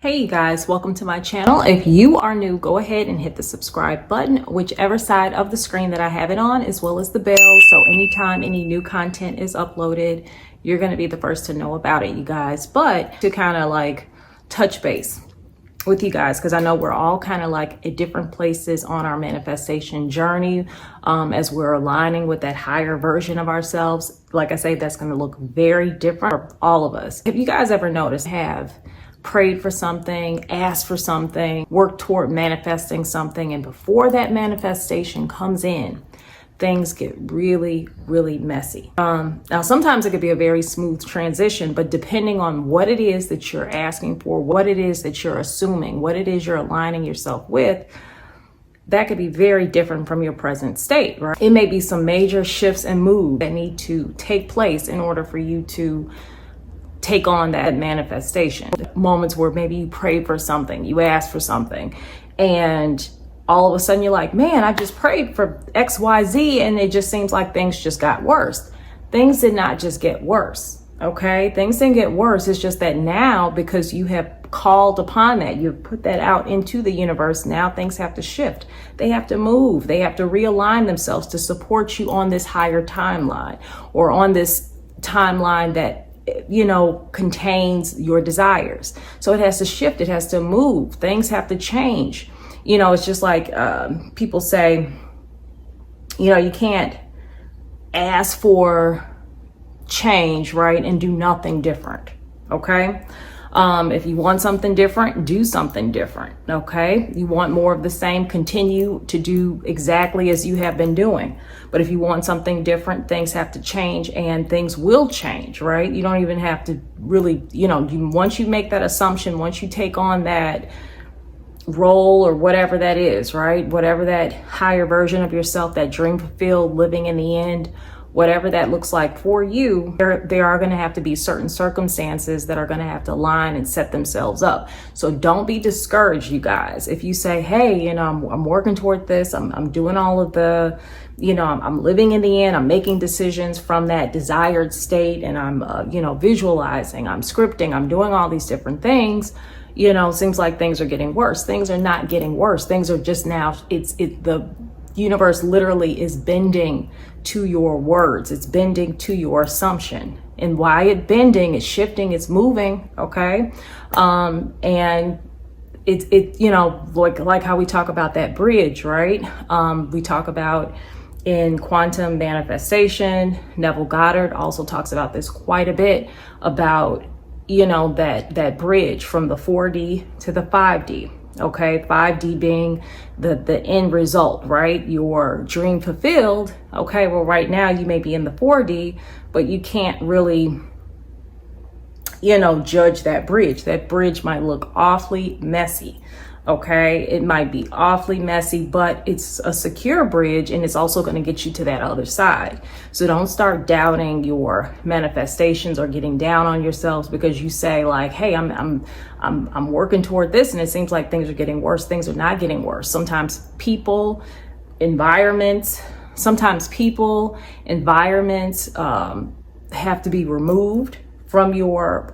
Hey you guys, welcome to my channel. If you are new, go ahead and hit the subscribe button, whichever side of the screen that I have it on, as well as the bell. So anytime any new content is uploaded, you're going to be the first to know about it, you guys. But to kind of like touch base with you guys, because I know we're all kind of like at different places on our manifestation journey, as we're aligning with that higher version of ourselves. Like I say, that's going to look very different for all of us. Have you guys ever noticed, prayed for something, asked for something, worked toward manifesting something, and before that manifestation comes in, things get really, really messy. Now, sometimes it could be a very smooth transition, but depending on what it is that you're asking for, what it is that you're assuming, what it is you're aligning yourself with, that could be very different from your present state, right? It may be some major shifts and moves that need to take place in order for you to take on that manifestation. Moments where maybe you prayed for something, you asked for something, and all of a sudden you're like, man, I just prayed for XYZ, and it just seems like things just got worse. Things did not just get worse, okay? Things didn't get worse. It's just that now, because you have called upon that, you've put that out into the universe, now things have to shift. They have to move. They have to realign themselves to support you on this higher timeline, or on this timeline that contains your desires. So it has to shift, it has to move, things have to change. It's just like people say, you can't ask for change, right, and do nothing different, okay? If you want something different, do something different, okay? You want more of the same, continue to do exactly as you have been doing. But if you want something different, things have to change, and things will change, right? You don't even have to really, once you make that assumption, once you take on that role or whatever that is, right? Whatever that higher version of yourself, that dream fulfilled, living in the end, whatever that looks like for you, there are going to have to be certain circumstances that are going to have to align and set themselves up. So don't be discouraged, you guys. If you say, hey, I'm working toward this, I'm doing all of the, I'm living in the end, I'm making decisions from that desired state, and I'm, visualizing, I'm scripting, I'm doing all these different things. Seems like things are getting worse. Things are not getting worse. Things are just now, the universe literally is bending to your words. It's bending to your assumption. And why it's bending, it's shifting, it's moving, okay? And it like how we talk about that bridge, right? We talk about in quantum manifestation, Neville Goddard also talks about this quite a bit, about, that bridge from the 4D to the 5D. Okay, 5D being the end result, right? Your dream fulfilled. Okay, well, right now you may be in the 4D, but you can't really, judge that bridge. That bridge might look awfully messy. Okay, it might be awfully messy, but it's a secure bridge, and it's also going to get you to that other side. So don't start doubting your manifestations or getting down on yourselves because you say like, hey, I'm working toward this, and it seems like things are getting worse. Things are not getting worse. Sometimes people, environments have to be removed from your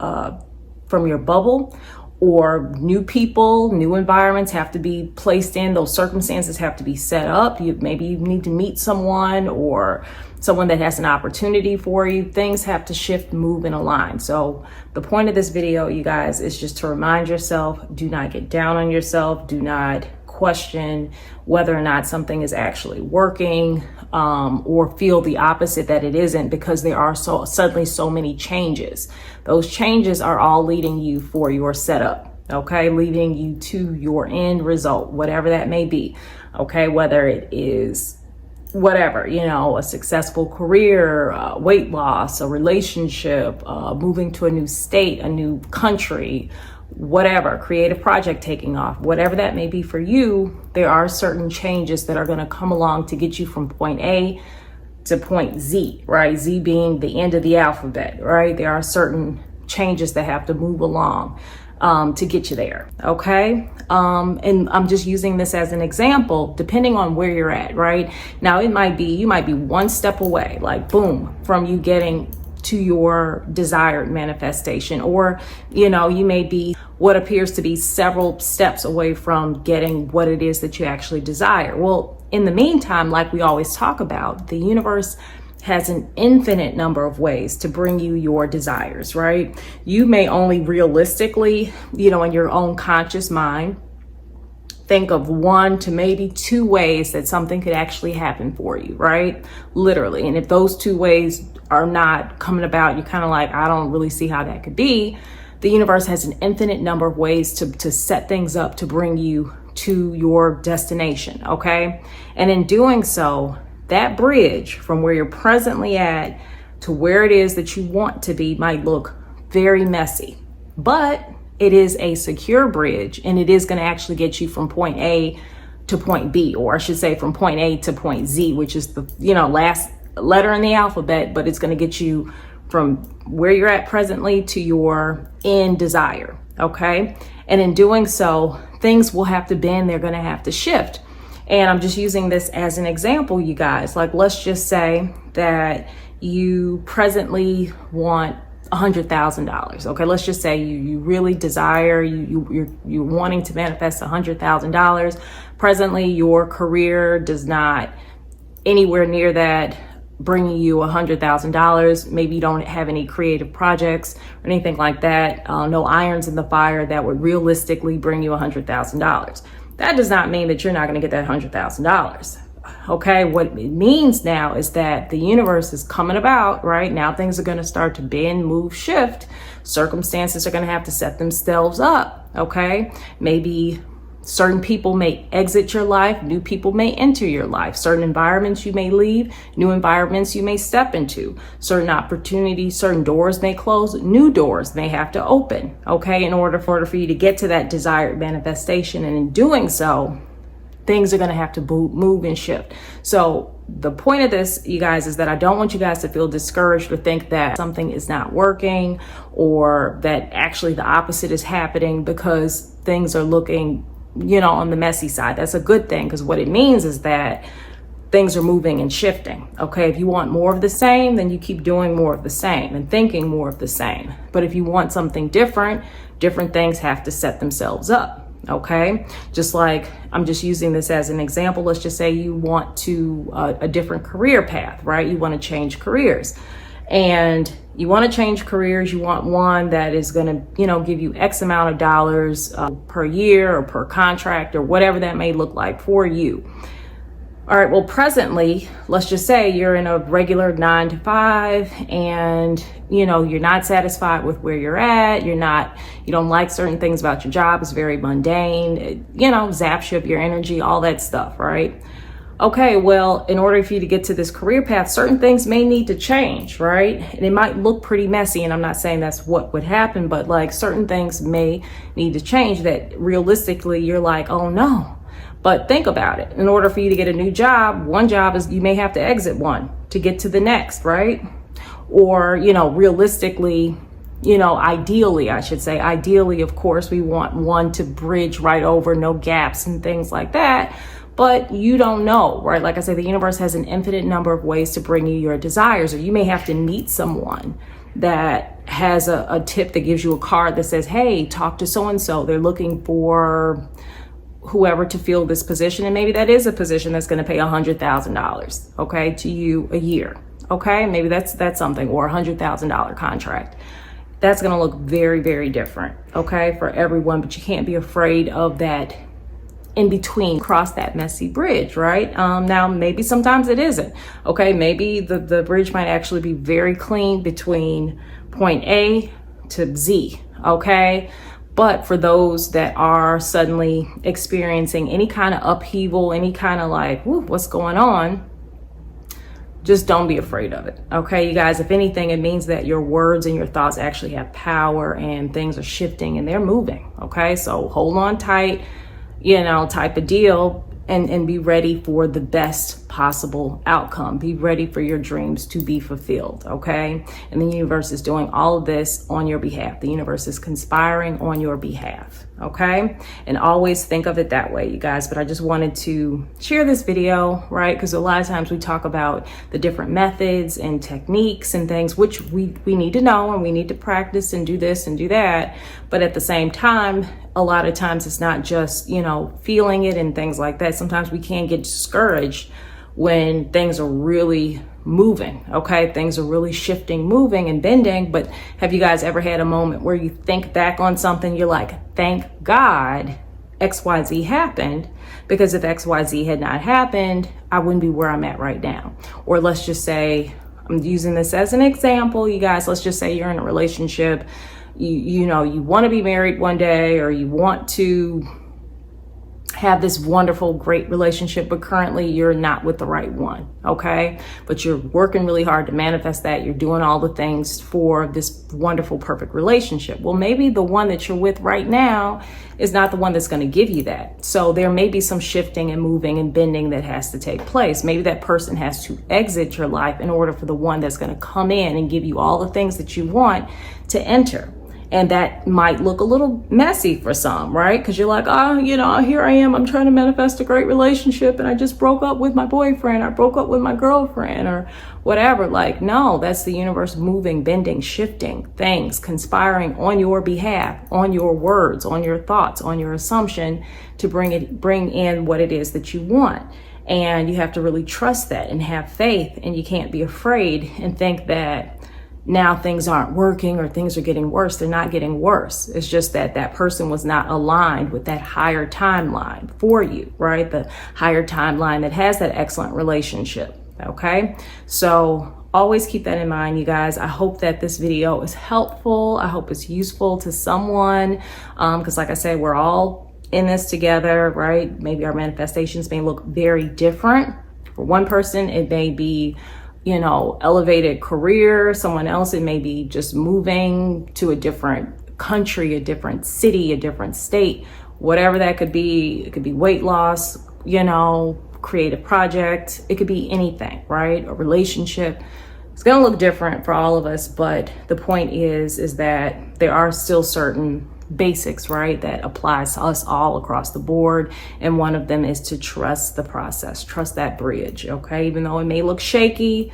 bubble. Or new people, new environments have to be placed in. Those circumstances have to be set up. Maybe you need to meet someone, or someone that has an opportunity for you. Things have to shift, move, and align. So the point of this video, you guys, is just to remind yourself, do not get down on yourself. Do not question whether or not something is actually working, or feel the opposite, that it isn't, because there are suddenly so many changes. Those changes are all leading you for your setup, okay? Leading you to your end result, whatever that may be, okay? Whether it is whatever, a successful career, weight loss, a relationship, moving to a new state, a new country, whatever, creative project taking off, whatever that may be for you, there are certain changes that are going to come along to get you from point A to point Z, right? Z being the end of the alphabet, right? There are certain changes that have to move along to get you there, okay? And I'm just using this as an example, depending on where you're at, right? Now, you might be one step away, like boom, from you getting to your desired manifestation, or you may be what appears to be several steps away from getting what it is that you actually desire. Well, in the meantime, like we always talk about, the universe has an infinite number of ways to bring you your desires, right? You may only realistically, in your own conscious mind, think of 1 to maybe 2 ways that something could actually happen for you, right? Literally. And if those 2 ways are not coming about, you're kind of like, I don't really see how that could be. The universe has an infinite number of ways to set things up to bring you to your destination, okay? And in doing so, that bridge from where you're presently at to where it is that you want to be might look very messy, but it is a secure bridge, and it is going to actually get you from point A to point B, or I should say from point A to point Z, which is the last letter in the alphabet, but it's going to get you from where you're at presently to your end desire, okay? And in doing so, things will have to bend, they're going to have to shift. And I'm just using this as an example, you guys. Like, let's just say that you presently want $100,000. Okay, let's just say you really desire, you're wanting to manifest $100,000. Presently, your career does not anywhere near that bringing you $100,000. Maybe you don't have any creative projects or anything like that. No irons in the fire that would realistically bring you $100,000. That does not mean that you're not going to get that $100,000. Okay, what it means now is that the universe is coming about, right? Now things are going to start to bend, move, shift. Circumstances are going to have to set themselves up, okay? Maybe certain people may exit your life, new people may enter your life. Certain environments you may leave, new environments you may step into. Certain opportunities, certain doors may close, new doors may have to open, okay? In order for you to get to that desired manifestation. And in doing so, things are going to have to move and shift. So the point of this, you guys, is that I don't want you guys to feel discouraged or think that something is not working, or that actually the opposite is happening because things are looking, on the messy side. That's a good thing, because what it means is that things are moving and shifting. Okay, if you want more of the same, then you keep doing more of the same and thinking more of the same. But if you want something different, different things have to set themselves up. Okay, just like, I'm just using this as an example. Let's just say you want to a different career path, right? You want to change careers, and you want to change careers. You want one that is going to, give you X amount of dollars per year or per contract, or whatever that may look like for you. All right, well, presently, let's just say you're in a regular 9 to 5, and, you're not satisfied with where you're at. You don't like certain things about your job. It's very mundane, it, zaps you of your energy, all that stuff, right? Okay, well, in order for you to get to this career path, certain things may need to change, right? And it might look pretty messy, and I'm not saying that's what would happen, but like certain things may need to change that realistically you're like, oh no. But think about it. In order for you to get a new job, one job is you may have to exit one to get to the next, right? Or, realistically, ideally, I should say, ideally, of course, we want one to bridge right over, no gaps and things like that. But you don't know, right? Like I said, the universe has an infinite number of ways to bring you your desires, or you may have to meet someone that has a tip that gives you a card that says, hey, talk to so-and-so. They're looking for whoever to fill this position, and maybe that is a position that's going to pay $100,000, okay, to you a year, okay? Maybe that's something, or $100,000 contract. That's going to look very, very different, okay, for everyone. But you can't be afraid of that in between, cross that messy bridge, right? Now, maybe sometimes it isn't, okay? Maybe the bridge might actually be very clean between point A to Z, okay? But for those that are suddenly experiencing any kind of upheaval, any kind of like, what's going on? Just don't be afraid of it. Okay, you guys, if anything, it means that your words and your thoughts actually have power, and things are shifting and they're moving. Okay, so hold on tight, type of deal, and be ready for the best worst possible outcome. Be ready for your dreams to be fulfilled, okay? And the universe is doing all of this on your behalf. The universe is conspiring on your behalf, okay? And always think of it that way, you guys. But I just wanted to share this video, right? Because a lot of times we talk about the different methods and techniques and things, which we need to know, and we need to practice and do this and do that. But at the same time, a lot of times it's not just, you know, feeling it and things like that. Sometimes we can get discouraged when things are really moving, okay? Things are really shifting, moving and bending. But have you guys ever had a moment where you think back on something, you're like, thank God XYZ happened, because if XYZ had not happened, I wouldn't be where I'm at right now. Or let's just say, I'm using this as an example, you guys, let's just say you're in a relationship, you know, you want to be married one day, or you want to have this wonderful, great relationship, but currently you're not with the right one, okay? But you're working really hard to manifest that. You're doing all the things for this wonderful, perfect relationship. Well, maybe the one that you're with right now is not the one that's going to give you that. So there may be some shifting and moving and bending that has to take place. Maybe that person has to exit your life in order for the one that's going to come in and give you all the things that you want to enter. And that might look a little messy for some, right? Because you're like, oh, you know, here I am. I'm trying to manifest a great relationship, and I just broke up with my boyfriend. I broke up with my girlfriend, or whatever. Like, no, that's the universe moving, bending, shifting things, conspiring on your behalf, on your words, on your thoughts, on your assumption to bring in what it is that you want. And you have to really trust that and have faith. And you can't be afraid and think that now things aren't working or things are getting worse. They're not getting worse. It's just that that person was not aligned with that higher timeline for you, right? The higher timeline that has that excellent relationship, okay? So always keep that in mind, you guys. I hope that this video is helpful. I hope it's useful to someone, because like I said, we're all in this together, right? Maybe our manifestations may look very different. For one person, it may be, you know, elevated career. Someone else, it may be just moving to a different country, a different city, a different state, whatever that could be. It could be weight loss, you know, creative project. It could be anything, right? A relationship. It's going to look different for all of us. But the point is that there are still certain basics, right, that applies to us all across the board. And one of them is to trust the process, trust that bridge, okay? Even though it may look shaky,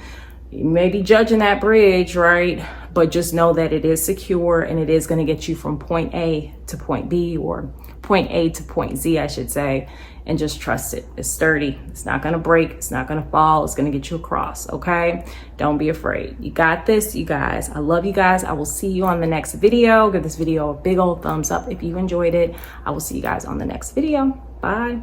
you may be judging that bridge, right? But just know that it is secure, and it is going to get you from point A to point B, or point A to point Z, I should say, and just trust it. It's sturdy. It's not going to break. It's not going to fall. It's going to get you across, okay? Don't be afraid. You got this, you guys. I love you guys. I will see you on the next video. Give this video a big old thumbs up if you enjoyed it. I will see you guys on the next video. Bye.